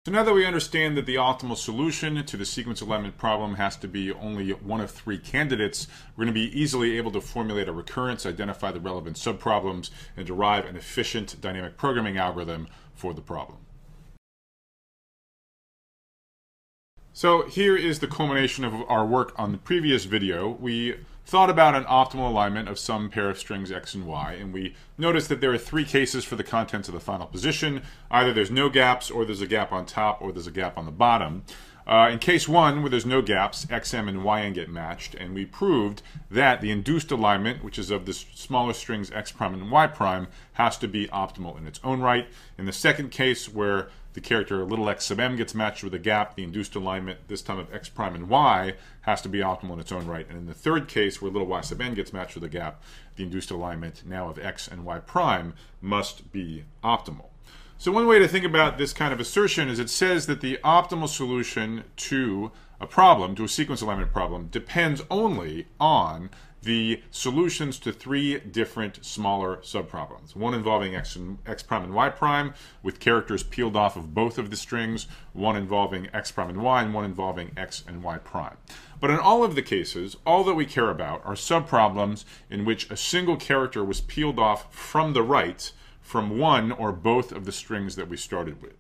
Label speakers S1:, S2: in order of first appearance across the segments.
S1: So now that we understand that the optimal solution to the sequence alignment problem has to be only one of three candidates, we're going to be easily able to formulate a recurrence, identify the relevant subproblems, and derive an efficient dynamic programming algorithm for the problem. So here is the culmination of our work on the previous video. We thought about an optimal alignment of some pair of strings x and y, and we noticed that there are three cases for the contents of the final position. Either there's no gaps, or there's a gap on top, or there's a gap on the bottom. In case one, where there's no gaps, xm and yn get matched, and we proved that the induced alignment, which is of the smaller strings x prime and y prime, has to be optimal in its own right. In the second case, where the character little x sub m gets matched with a gap, the induced alignment, this time of x prime and y, has to be optimal in its own right. And in the third case, where little y sub n gets matched with a gap, the induced alignment, now of x and y prime, must be optimal. So one way to think about this kind of assertion is it says that the optimal solution to a problem, to a sequence alignment problem, depends only on the solutions to three different smaller subproblems. One involving x prime and y prime, with characters peeled off of both of the strings, one involving x prime and y, and one involving x and y prime. But in all of the cases, all that we care about are subproblems in which a single character was peeled off from the right from one or both of the strings that we started with.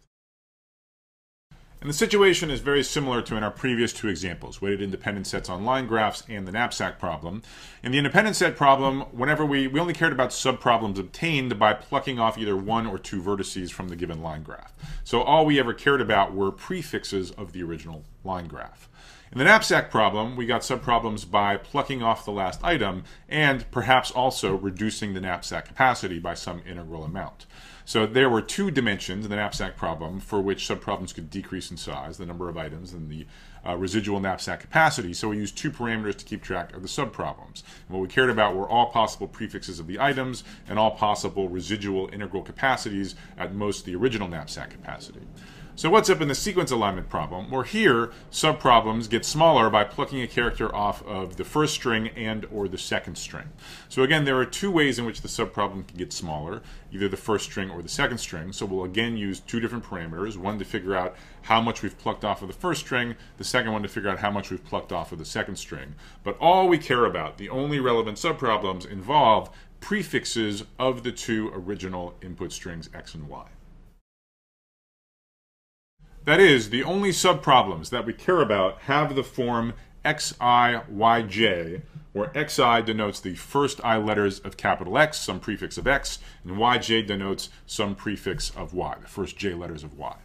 S1: And the situation is very similar to in our previous two examples, weighted independent sets on line graphs and the knapsack problem. In the independent set problem, whenever we only cared about subproblems obtained by plucking off either one or two vertices from the given line graph. So all we ever cared about were prefixes of the original line graph. In the knapsack problem, we got subproblems by plucking off the last item and perhaps also reducing the knapsack capacity by some integral amount. So there were two dimensions in the knapsack problem for which subproblems could decrease in size, the number of items and the residual knapsack capacity. So we used two parameters to keep track of the subproblems. And what we cared about were all possible prefixes of the items and all possible residual integral capacities at most the original knapsack capacity. So what's up in the sequence alignment problem? Well, here, subproblems get smaller by plucking a character off of the first string and or the second string. So again, there are two ways in which the subproblem can get smaller, either the first string or the second string. So we'll again use two different parameters, one to figure out how much we've plucked off of the first string, the second one to figure out how much we've plucked off of the second string. But all we care about, the only relevant subproblems, involve prefixes of the two original input strings x and y. That is, the only subproblems that we care about have the form xi, yj, where xi denotes the first I letters of capital X, some prefix of x, and yj denotes some prefix of y, the first j letters of y.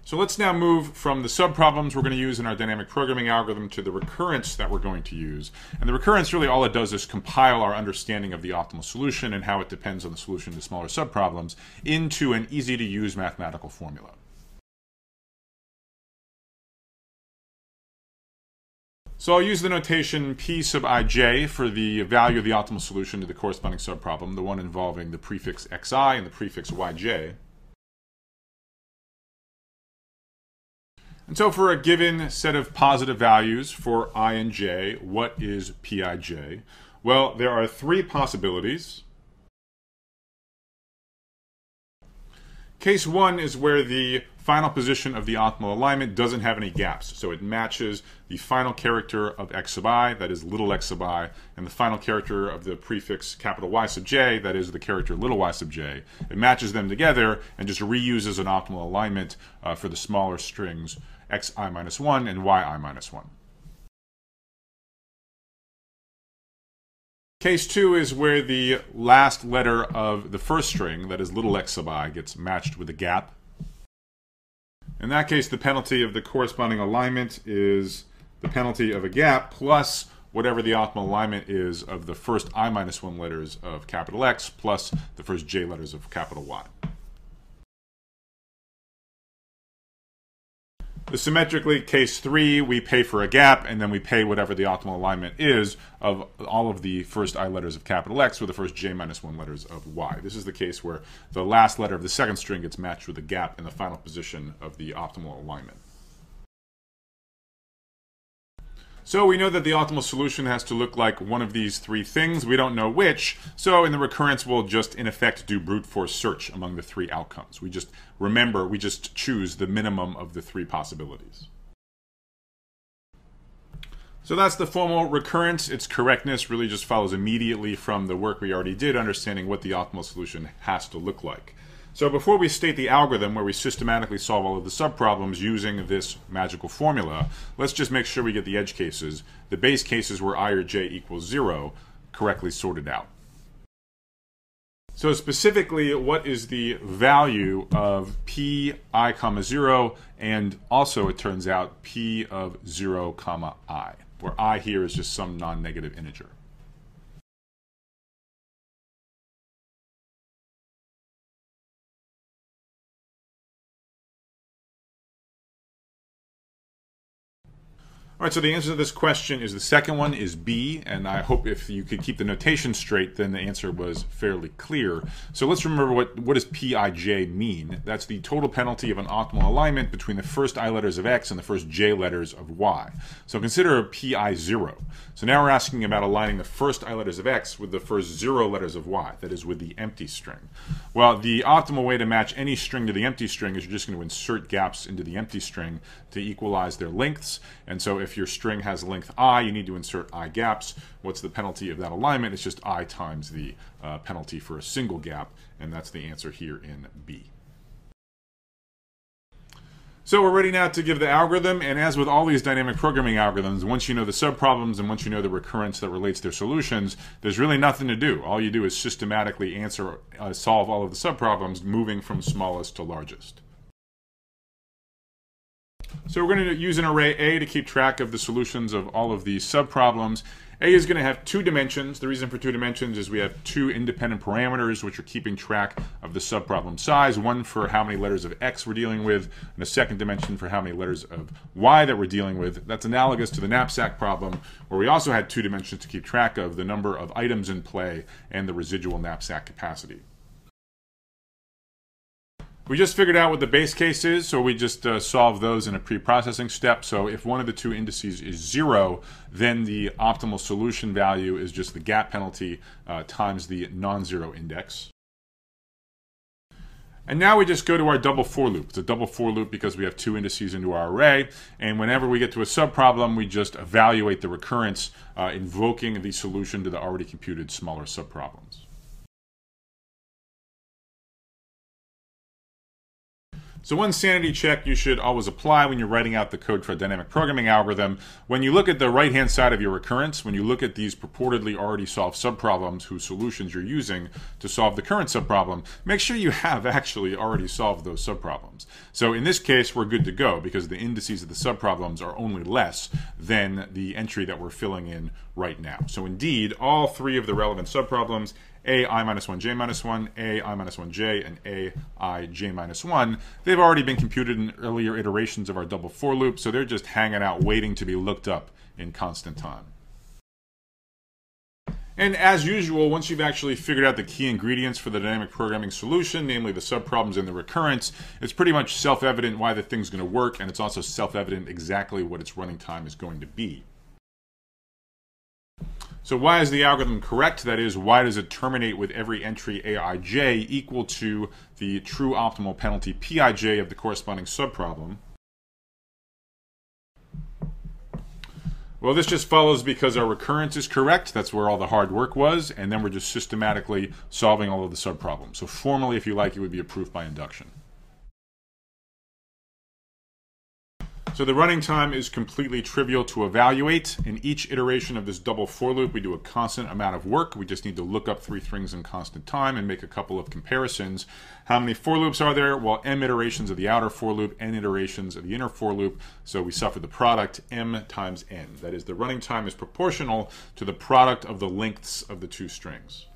S1: So let's now move from the subproblems we're going to use in our dynamic programming algorithm to the recurrence that we're going to use. And the recurrence, really all it does is compile our understanding of the optimal solution and how it depends on the solution to smaller subproblems into an easy-to-use mathematical formula. So I'll use the notation P sub ij for the value of the optimal solution to the corresponding subproblem, the one involving the prefix xi and the prefix yj. And so for a given set of positive values for I and j, what is Pij? Well, there are three possibilities. Case one is where the final position of the optimal alignment doesn't have any gaps. So it matches the final character of x sub I, that is little x sub I, and the final character of the prefix capital Y sub j, that is the character little y sub j. It matches them together and just reuses an optimal alignment for the smaller strings xi minus 1 and yi minus 1. Case 2 is where the last letter of the first string, that is little x sub I, gets matched with a gap. In that case, the penalty of the corresponding alignment is the penalty of a gap plus whatever the optimal alignment is of the first I minus 1 letters of capital X plus the first j letters of capital Y. The symmetrically, case 3, we pay for a gap, and then we pay whatever the optimal alignment is of all of the first I letters of capital X with the first j minus 1 letters of Y. This is the case where the last letter of the second string gets matched with a gap in the final position of the optimal alignment. So we know that the optimal solution has to look like one of these three things. We don't know which. So in the recurrence, we'll just in effect do brute force search among the three outcomes. We just choose the minimum of the three possibilities. So that's the formal recurrence. Its correctness really just follows immediately from the work we already did, understanding what the optimal solution has to look like. So before we state the algorithm where we systematically solve all of the subproblems using this magical formula, let's just make sure we get the edge cases, the base cases where I or j equals 0, correctly sorted out. So specifically, what is the value of p I comma 0, and also it turns out p of 0 comma I, where I here is just some non-negative integer. All right, so the answer to this question is the second one is B, and I hope if you could keep the notation straight, then the answer was fairly clear. So let's remember what does Pij mean? That's the total penalty of an optimal alignment between the first I letters of X and the first J letters of Y. So consider Pi 0. So now we're asking about aligning the first I letters of X with the first 0 letters of Y, that is with the empty string. Well, the optimal way to match any string to the empty string is you're just going to insert gaps into the empty string to equalize their lengths, and so if your string has length I, you need to insert I gaps. What's the penalty of that alignment? It's just I times the penalty for a single gap, and that's the answer here in B. So we're ready now to give the algorithm, and as with all these dynamic programming algorithms, once you know the subproblems and once you know the recurrence that relates their solutions, there's really nothing to do. All you do is systematically solve all of the subproblems, moving from smallest to largest. So we're going to use an array A to keep track of the solutions of all of these subproblems. A is going to have two dimensions. The reason for two dimensions is we have two independent parameters which are keeping track of the subproblem size, one for how many letters of X we're dealing with, and a second dimension for how many letters of Y that we're dealing with. That's analogous to the knapsack problem, where we also had two dimensions to keep track of, the number of items in play and the residual knapsack capacity. We just figured out what the base case is, so we just solve those in a pre-processing step. So if one of the two indices is 0, then the optimal solution value is just the gap penalty times the non-zero index. And now we just go to our double for loop. It's a double for loop because we have two indices into our array, and whenever we get to a subproblem, we just evaluate the recurrence, invoking the solution to the already computed smaller subproblems. So one sanity check you should always apply when you're writing out the code for a dynamic programming algorithm. When you look at the right-hand side of your recurrence, when you look at these purportedly already solved subproblems whose solutions you're using to solve the current subproblem, make sure you have actually already solved those subproblems. So in this case, we're good to go because the indices of the subproblems are only less than the entry that we're filling in right now. So indeed, all three of the relevant subproblems, ai-1j-1, ai-1j, and ai-j-1, they've already been computed in earlier iterations of our double for loop, so they're just hanging out waiting to be looked up in constant time. And as usual, once you've actually figured out the key ingredients for the dynamic programming solution, namely the subproblems and the recurrence, it's pretty much self-evident why the thing's going to work, and it's also self-evident exactly what its running time is going to be. So why is the algorithm correct? That is, why does it terminate with every entry aij equal to the true optimal penalty pij of the corresponding subproblem? Well, this just follows because our recurrence is correct. That's where all the hard work was, and then we're just systematically solving all of the subproblems. So formally, if you like, it would be a proof by induction. So the running time is completely trivial to evaluate. In each iteration of this double for loop, we do a constant amount of work. We just need to look up three things in constant time and make a couple of comparisons. How many for loops are there? Well, m iterations of the outer for loop, n iterations of the inner for loop. So we suffer the product m times n. That is, the running time is proportional to the product of the lengths of the two strings.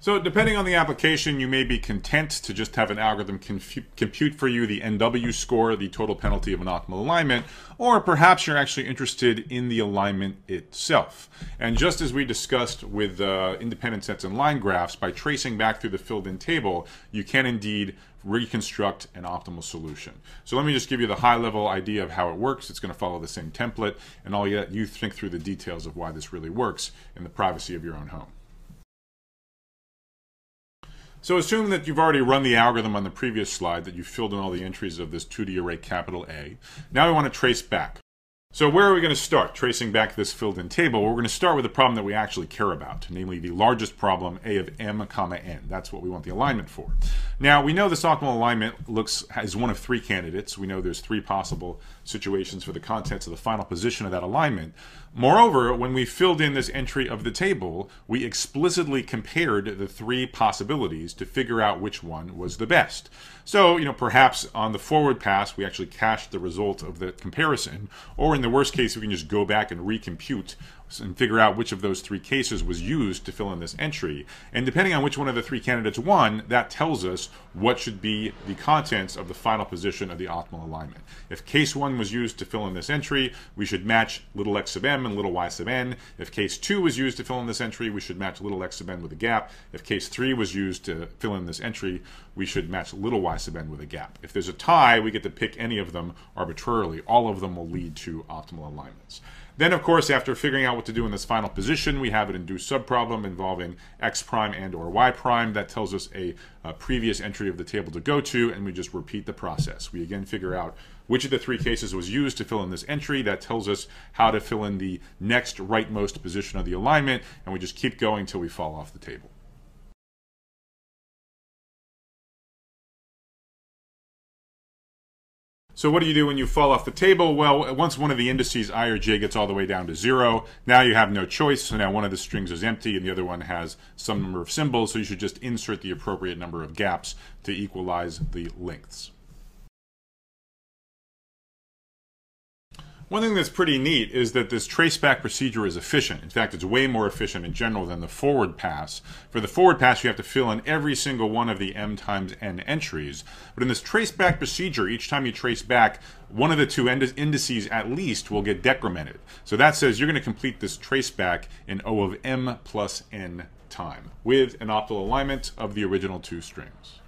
S1: So depending on the application, you may be content to just have an algorithm compute for you the NW score, the total penalty of an optimal alignment, or perhaps you're actually interested in the alignment itself. And just as we discussed with independent sets and line graphs, by tracing back through the filled-in table, you can indeed reconstruct an optimal solution. So let me just give you the high-level idea of how it works. It's going to follow the same template, and I'll let you think through the details of why this really works in the privacy of your own home. So assume that you've already run the algorithm on the previous slide, that you've filled in all the entries of this 2D array capital A. Now we want to trace back. So where are we going to start tracing back this filled-in table? Well, we're going to start with the problem that we actually care about, namely the largest problem, A of m comma n. That's what we want the alignment for. Now, we know this optimal alignment is one of three candidates. We know there's three possible situations for the contents of the final position of that alignment. Moreover, when we filled in this entry of the table, we explicitly compared the three possibilities to figure out which one was the best. So, perhaps on the forward pass, we actually cached the result of the comparison, or in the worst case, we can just go back and recompute and figure out which of those three cases was used to fill in this entry. And depending on which one of the three candidates won, that tells us what should be the contents of the final position of the optimal alignment. If case 1 was used to fill in this entry, we should match little x sub m and little y sub n. If case 2 was used to fill in this entry, we should match little x sub n with a gap. If case 3 was used to fill in this entry, we should match little y sub n with a gap. If there's a tie, we get to pick any of them arbitrarily. All of them will lead to optimal alignments. Then, of course, after figuring out what to do in this final position, we have an induced subproblem involving x prime and or y prime. That tells us a previous entry of the table to go to, and we just repeat the process. We again figure out which of the three cases was used to fill in this entry. That tells us how to fill in the next rightmost position of the alignment, and we just keep going until we fall off the table. So what do you do when you fall off the table? Well, once one of the indices, I or j, gets all the way down to 0, now you have no choice. So now one of the strings is empty and the other one has some number of symbols. So you should just insert the appropriate number of gaps to equalize the lengths. One thing that's pretty neat is that this traceback procedure is efficient. In fact, it's way more efficient in general than the forward pass. For the forward pass, you have to fill in every single one of the m times n entries. But in this traceback procedure, each time you trace back, one of the two indices at least will get decremented. So that says you're going to complete this traceback in O of m plus n time with an optimal alignment of the original two strings.